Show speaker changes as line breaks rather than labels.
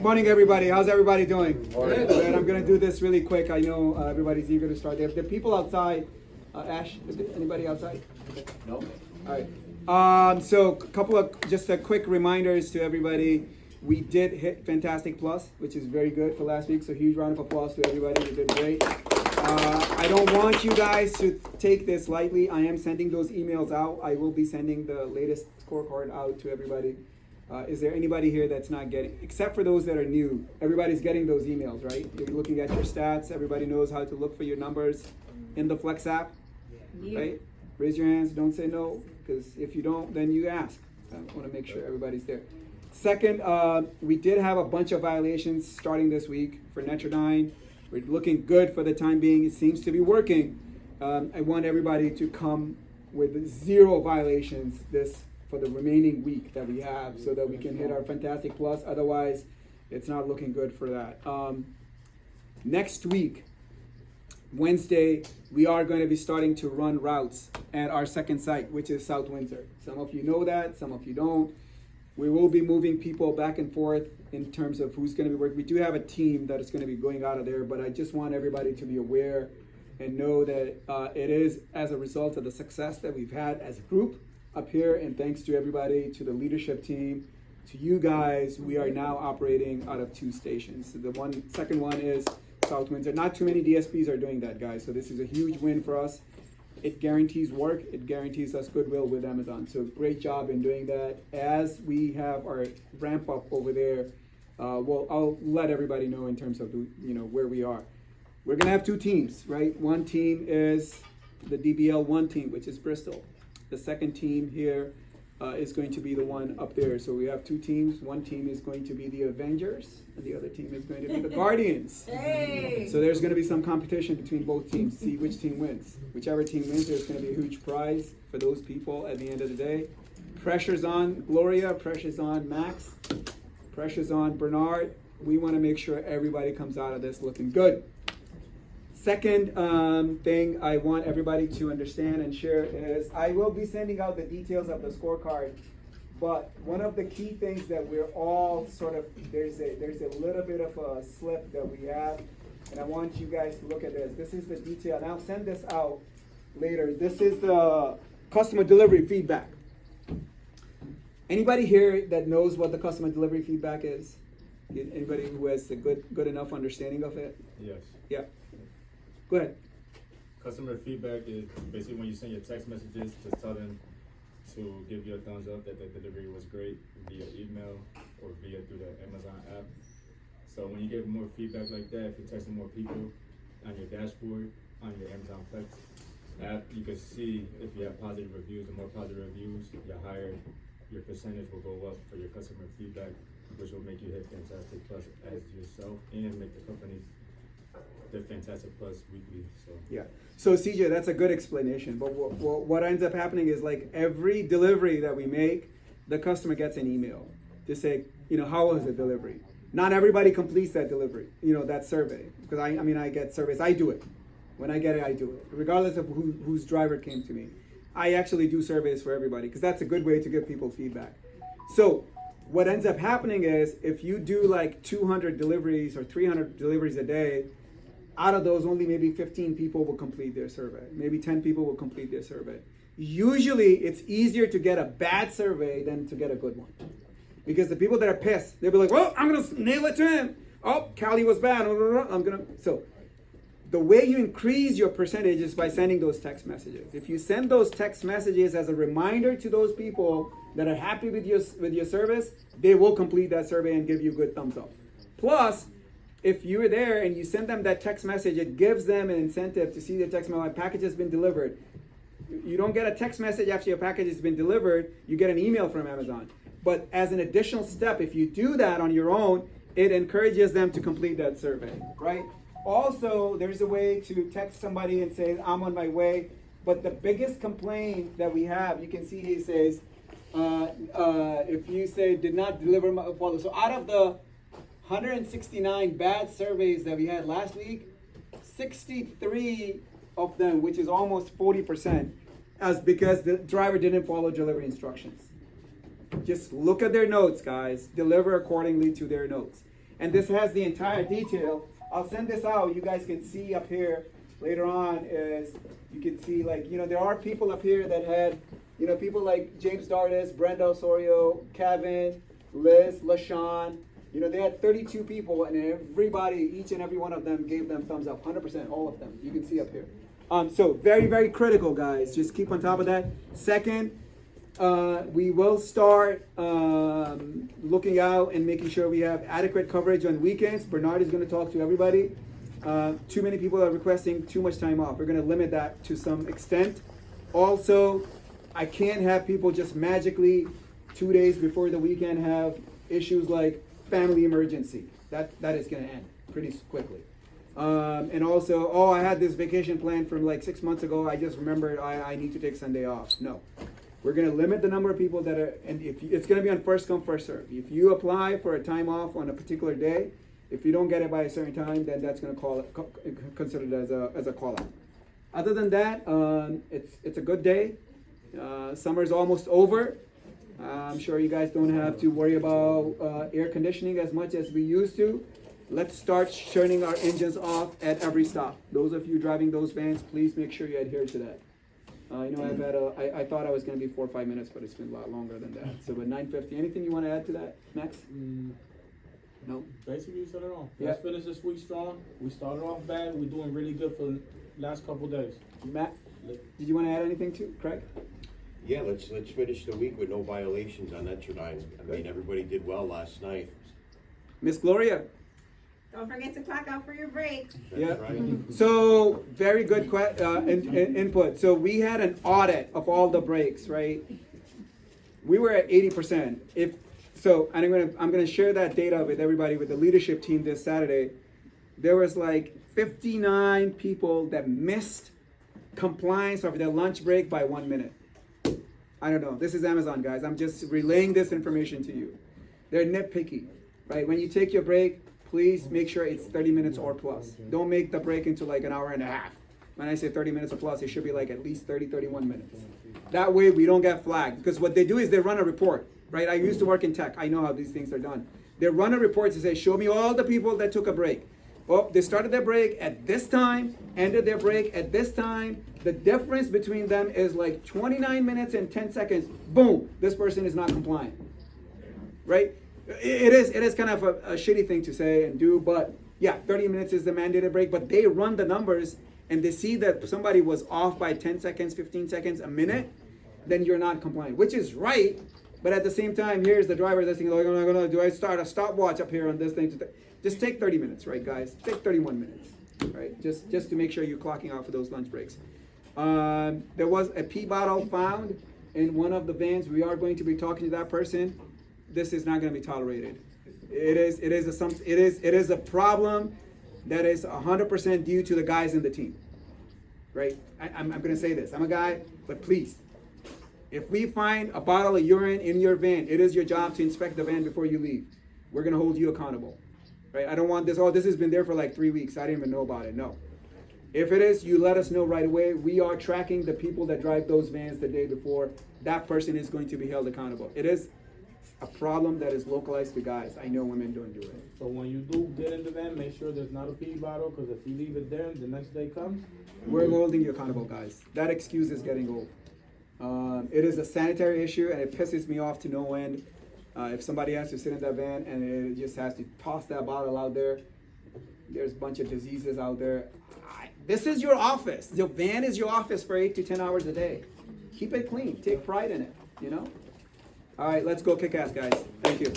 Morning, everybody. How's everybody doing? Good. I'm going to do this really quick. I know everybody's eager to start. There are people outside. Ash, is there anybody outside? Okay. No. All right. So just a quick reminders to everybody. We did hit Fantastic Plus, which is very good for last week. So huge round of applause to everybody. You did great. I don't want you guys to take this lightly. I am sending those emails out. I will be sending the latest scorecard out to everybody. Is there anybody here that's not getting, except for those that are new? Everybody's getting those emails, right? You're looking at your stats. Everybody knows how to look for your numbers in the Flex app, right? Raise your hands. Don't say no, because if you don't, then you ask. I want to make sure everybody's there. Second, we did have a bunch of violations starting this week for Netrodyne. We're looking good for the time being. It seems to be working. I want everybody to come with 0 violations for the remaining week that we have, so that we can hit our Fantastic Plus. Otherwise, it's not looking good for that. Next week, Wednesday, we are going to be starting to run routes at our second site, which is South Windsor. Some of you know that, some of you don't. We will be moving people back and forth in terms of who's going to be working. We do have a team that is going to be going out of there, but I just want everybody to be aware and know that it is as a result of the success that we've had as a group up here, and thanks to everybody, to the leadership team, to you guys, we are now operating out of 2 stations. So the second one is South Windsor. Not too many DSPs are doing that, guys, so this is a huge win for us. It guarantees work, it guarantees us goodwill with Amazon. So great job in doing that. As we have our ramp up over there, I'll let everybody know in terms of where we are. We're gonna have 2 teams, right? One team is the DBL1 team, which is Bristol. The second team here is going to be the one up there. So we have 2 teams. One team is going to be the Avengers, and the other team is going to be the Guardians. Hey. So there's going to be some competition between both teams. See which team wins. Whichever team wins, there's going to be a huge prize for those people at the end of the day. Pressure's on Gloria. Pressure's on Max. Pressure's on Bernard. We want to make sure everybody comes out of this looking good. Second thing I want everybody to understand and share is I will be sending out the details of the scorecard, but one of the key things that we're all sort of, there's a little bit of a slip that we have, and I want you guys to look at this. This is the detail, and I'll send this out later. This is the customer delivery feedback. Anybody here that knows what the customer delivery feedback is? Anybody who has a good enough understanding of it?
Yes.
Yeah. Go ahead.
Customer feedback is basically when you send your text messages, just tell them to give you a thumbs up that the delivery was great via email or via through the Amazon app. So when you get more feedback like that, if you're texting more people on your dashboard, on your Amazon Flex app, you can see if you have positive reviews. The more positive reviews, the higher your percentage will go up for your customer feedback, which will make you hit Fantastic Plus as yourself and make the company the Fantastic Plus weekly. So
yeah. So CJ, that's a good explanation. But what ends up happening is, like, every delivery that we make, the customer gets an email to say, how was the delivery? Not everybody completes that delivery, that survey. Because I get surveys. I do it. When I get it, I do it. Regardless of whose driver came to me. I actually do surveys for everybody because that's a good way to give people feedback. So what ends up happening is, if you do like 200 deliveries or 300 deliveries a day, out of those, only maybe 15 people will complete their survey. Maybe 10 people will complete their survey. Usually, it's easier to get a bad survey than to get a good one. Because the people that are pissed, they'll be like, well, I'm going to nail it to him. Oh, Cali was bad. So the way you increase your percentage is by sending those text messages. If you send those text messages as a reminder to those people that are happy with your service, they will complete that survey and give you a good thumbs up. Plus, if you're there and you send them that text message, it gives them an incentive to see the text message. My package has been delivered. You don't get a text message after your package has been delivered. You get an email from Amazon. But as an additional step, if you do that on your own, it encourages them to complete that survey, right? Also, there's a way to text somebody and say, I'm on my way. But the biggest complaint that we have, you can see he says, if you say did not deliver my follow. So out of the 169 bad surveys that we had last week, 63 of them, which is almost 40%, as because the driver didn't follow delivery instructions. Just look at their notes, guys. Deliver accordingly to their notes. and this has the entire detail. I'll send this out. You guys can see up here later on is you can see like, there are people up here that had, people like James Dardis, Brenda Osorio, Kevin, Liz, LaShawn. They had 32 people, and everybody, each and every one of them gave them thumbs up, 100%, all of them. You can see up here. So very, very critical, guys. Just keep on top of that. Second, we will start looking out and making sure we have adequate coverage on weekends. Bernard is going to talk to everybody. Too many people are requesting too much time off. We're going to limit that to some extent. Also, I can't have people just magically 2 days before the weekend have issues like family emergency. That is going to end pretty quickly. And also, I had this vacation planned from like 6 months ago. I just remembered I need to take Sunday off. No. We're going to limit the number of people that are, and if it's going to be on first come, first serve. If you apply for a time off on a particular day, if you don't get it by a certain time, then that's going to consider it as a call out. Other than that, it's a good day. Summer's almost over. I'm sure you guys don't have to worry about air conditioning as much as we used to. Let's start turning our engines off at every stop. Those of you driving those vans, please make sure you adhere to that. I thought I was going to be 4 or 5 minutes, but it's been a lot longer than that. So at 9:50, anything you want to add to that, Max? No?
Basically, you said it all.
Yeah.
Let's finish this week strong. We started off bad. We're doing really good for the last couple days.
Matt, did you want to add anything to Craig?
Yeah, let's finish the week with no violations on Entradine. I mean, everybody did well last night.
Miss Gloria?
Don't forget to clock out for your breaks.
That's
Yeah.
right.
So very good input. So we had an audit of all the breaks, right? We were at 80%. I'm gonna share that data with everybody with the leadership team this Saturday. There was like 59 people that missed compliance of their lunch break by 1 minute. I don't know. This is Amazon, guys. I'm just relaying this information to you. They're nitpicky, right? When you take your break, please make sure it's 30 minutes or plus. Don't make the break into like an hour and a half. When I say 30 minutes or plus, it should be like at least 30, 31 minutes. That way we don't get flagged. Because what they do is they run a report, right? I used to work in tech. I know how these things are done. They run a report to say, show me all the people that took a break. Well, they started their break at this time, ended their break at this time. The difference between them is like 29 minutes and 10 seconds. Boom, this person is not compliant, right? It is kind of a shitty thing to say and do, but yeah, 30 minutes is the mandated break, but they run the numbers and they see that somebody was off by 10 seconds, 15 seconds, a minute, then you're not compliant, which is right, but at the same time, here's the driver that's thinking, do I start a stopwatch up here on this thing? Just take 30 minutes, right, guys? Take 31 minutes, right? Just to make sure you're clocking out for those lunch breaks. There was a pee bottle found in one of the vans. We are going to be talking to that person. This is not going to be tolerated. It is a problem that is 100% due to the guys in the team, right? I'm going to say this. I'm a guy, but please, if we find a bottle of urine in your van, it is your job to inspect the van before you leave. We're going to hold you accountable, right? I don't want this. This has been there for like 3 weeks. I didn't even know about it. No. If it is, you let us know right away. We are tracking the people that drive those vans the day before. That person is going to be held accountable. It is a problem that is localized to guys. I know women don't do it.
So when you do get in the van, make sure there's not a pee bottle, because if you leave it there, the next day comes.
We're holding you accountable, guys. That excuse is getting old. It is a sanitary issue, and it pisses me off to no end. If somebody has to sit in that van and it just has to toss that bottle out there, there's a bunch of diseases out there. This is your office. The van is your office for 8 to 10 hours a day. Keep it clean. Take pride in it, you know? All right, let's go kick ass, guys. Thank you.